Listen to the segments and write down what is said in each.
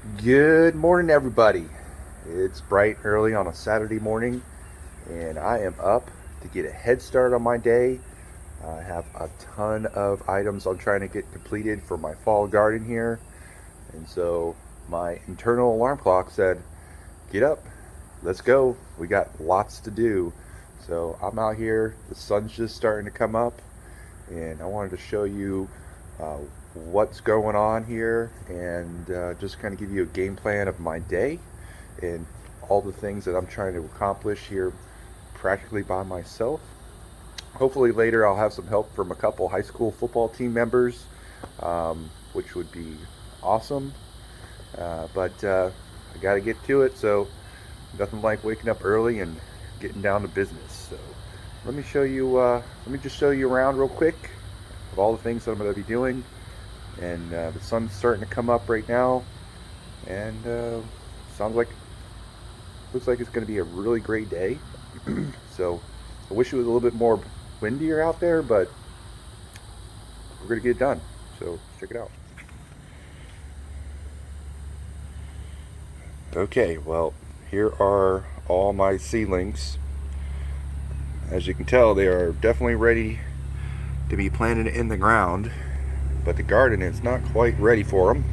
Good morning, everybody. It's bright and early on a Saturday morning, and I am up to get a head start on my day. I have a ton of items I'm trying to get completed for my fall garden here, and so my internal alarm clock said, "Get up, let's go. We got lots to do." So I'm out here, the sun's just starting to come up, and I wanted to show you uh, what's going on here and just kind of give you a game plan of my day and all the things that I'm trying to accomplish here practically by myself. Hopefully, later I'll have some help from a couple high school football team members, which would be awesome. But I got to get to it, so nothing like waking up early and getting down to business. So let me just show you around real quick of all the things that I'm going to be doing. And the sun's starting to come up right now, and sounds like looks like it's going to be a really great day. So I wish it was a little bit more windier out there, but we're going to get it done. So check it out. Okay, well, here are all my seedlings. As you can tell, they are definitely ready to be planted in the ground, but the garden is not quite ready for them.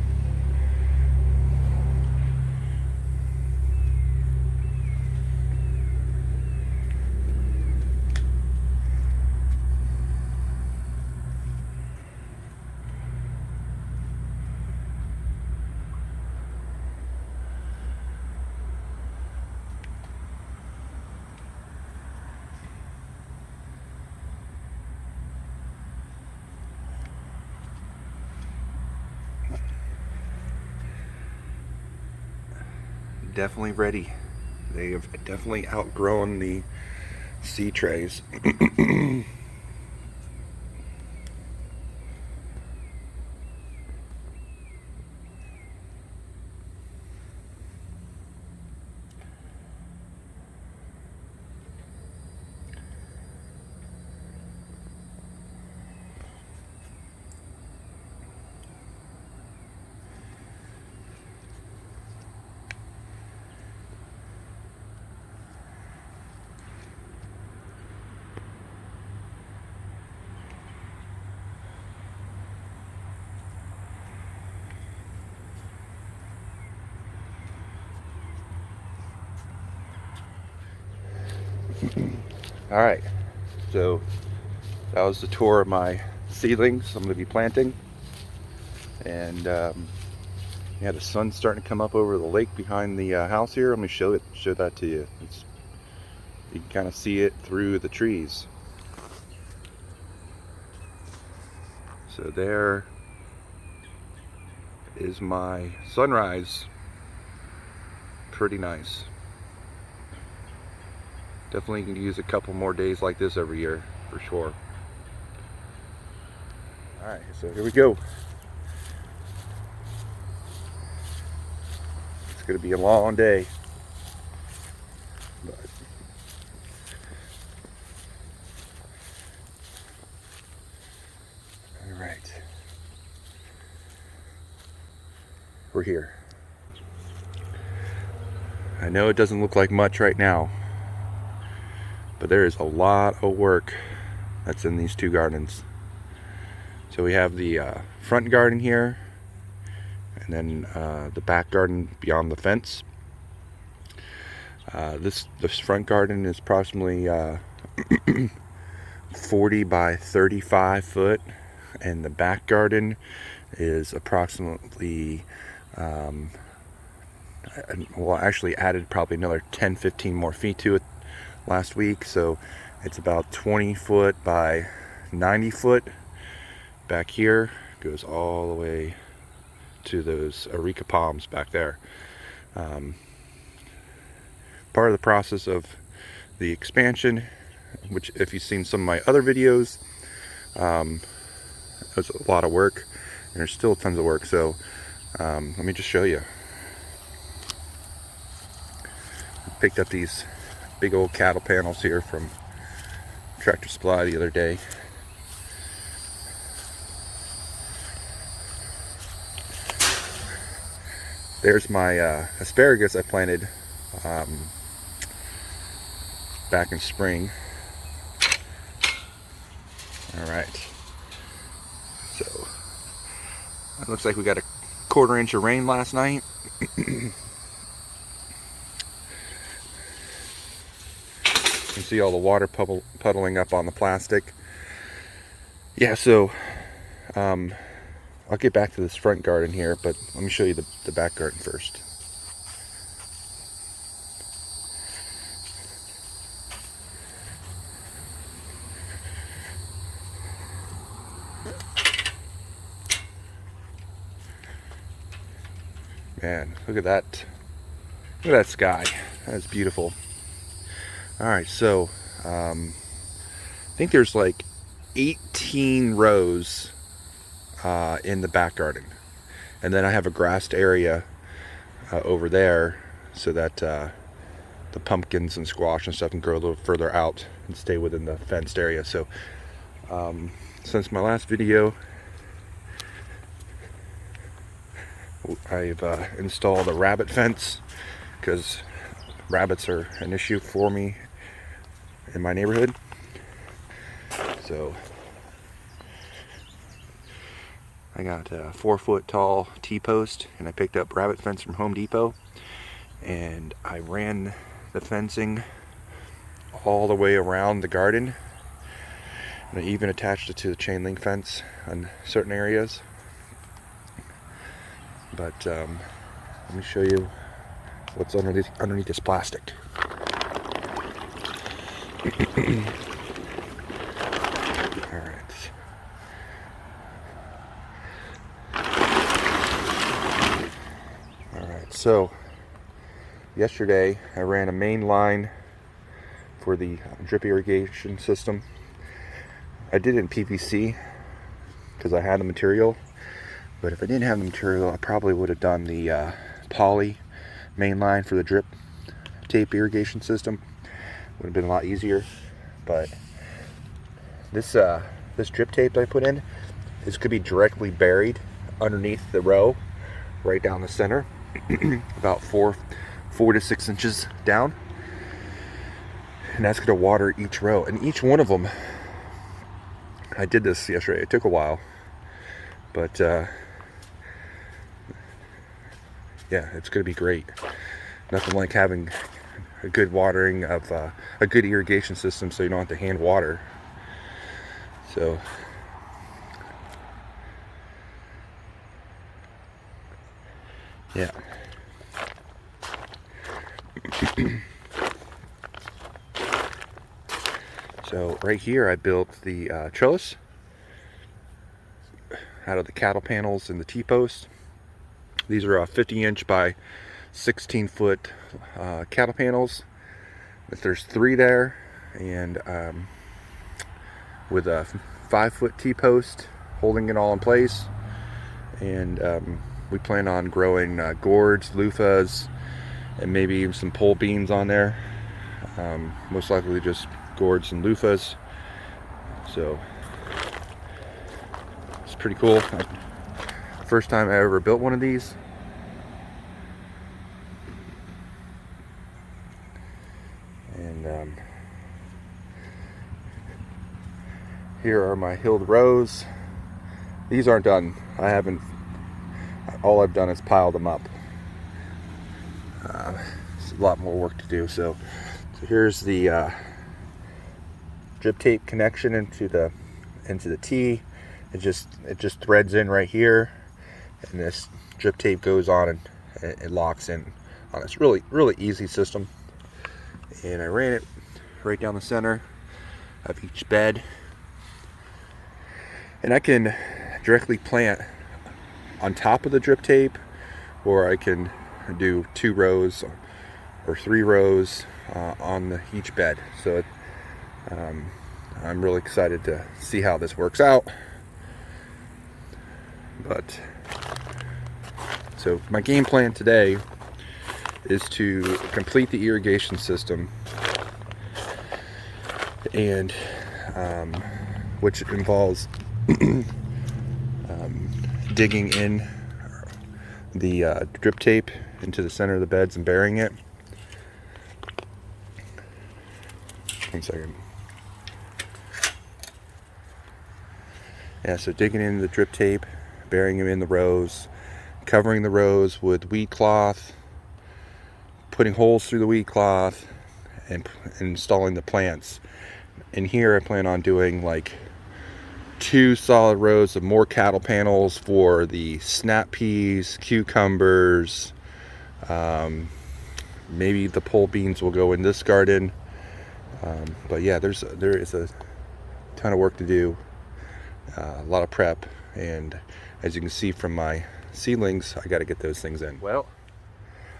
Definitely ready. They have definitely outgrown the seed trays. All right, so that was the tour of my seedlings I'm going to be planting. And yeah, the sun's starting to come up over the lake behind the house here. Let me show that to you. You can kind of see it through the trees. So there is my sunrise. Pretty nice. Definitely can use a couple more days like this every year for sure. All right, so here we go. It's going to be a long day. But all right, we're here. I know it doesn't look like much right now, but there is a lot of work that's in these two gardens. So we have the front garden here, and then the back garden beyond the fence. This front garden is approximately 40 by 35 foot, and the back garden is approximately well, actually added probably another 10-15 more feet to it last week, so it's about 20 foot by 90 foot. Back here goes all the way to those areca palms back there. Part of the process of the expansion, which if you've seen some of my other videos, there's a lot of work and there's still tons of work. So let me just show you. Picked up these big old cattle panels here from Tractor Supply the other day. There's my asparagus I planted back in spring. Alright, so it looks like we got a 1/4 inch of rain last night. You can see all the water puddling up on the plastic. Yeah, so I'll get back to this front garden here, but let me show you the back garden first. Man, look at that. Look at that sky. That's beautiful. Alright, so I think there's like 18 rows in the back garden. And then I have a grassed area over there so that the pumpkins and squash and stuff can grow a little further out and stay within the fenced area. So since my last video, I've installed a rabbit fence because rabbits are an issue for me in my neighborhood. So I got a 4-foot tall T-post, and I picked up rabbit fence from Home Depot, and I ran the fencing all the way around the garden, and I even attached it to the chain link fence on certain areas. But let me show you what's underneath this plastic. Alright. Alright, so yesterday I ran a main line for the drip irrigation system. I did it in PVC because I had the material. But if I didn't have the material, I probably would have done the poly main line for the drip tape irrigation system. Would have been a lot easier. But this drip tape that I put in, this could be directly buried underneath the row, right down the center, about 4 to 6 inches down. And that's going to water each row. And each one of them, I did this yesterday. It took a while. But yeah, it's going to be great. Nothing like having a good watering of a good irrigation system so you don't have to hand water. So yeah. So right here I built the trellis out of the cattle panels and the T-post. These are 50-inch by 16-foot cattle panels. There's 3 there, and with a 5-foot T-post holding it all in place. And we plan on growing gourds, loofahs, and maybe even some pole beans on there. Most likely just gourds and loofahs. So it's pretty cool. First time I ever built one of these. And here are my hilled rows. These aren't done. All I've done is piled them up. It's a lot more work to do. So here's the drip tape connection into the T. It just threads in right here, and this drip tape goes on and it locks in on this really easy system. And I ran it right down the center of each bed, and I can directly plant on top of the drip tape, or I can do 2 rows or 3 rows on each bed. So I'm really excited to see how this works out. But so my game plan today is to complete the irrigation system, and which involves digging in the drip tape into the center of the beds and burying it. 1 second. Yeah, so digging in the drip tape, burying them in the rows, covering the rows with weed cloth, putting holes through the weed cloth, and installing the plants. And here I plan on doing like 2 solid rows of more cattle panels for the snap peas, cucumbers, maybe the pole beans will go in this garden. But yeah, there is a ton of work to do, a lot of prep, and as you can see from my seedlings, I got to get those things in. Well,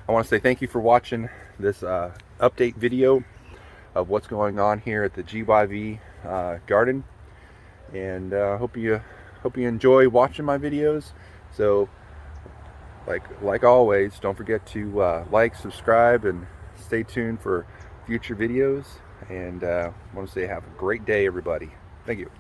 I want to say thank you for watching this update video of what's going on here at the GYV garden, and hope you enjoy watching my videos. So like always, don't forget to like, subscribe, and stay tuned for future videos. And I want to say have a great day, everybody. Thank you.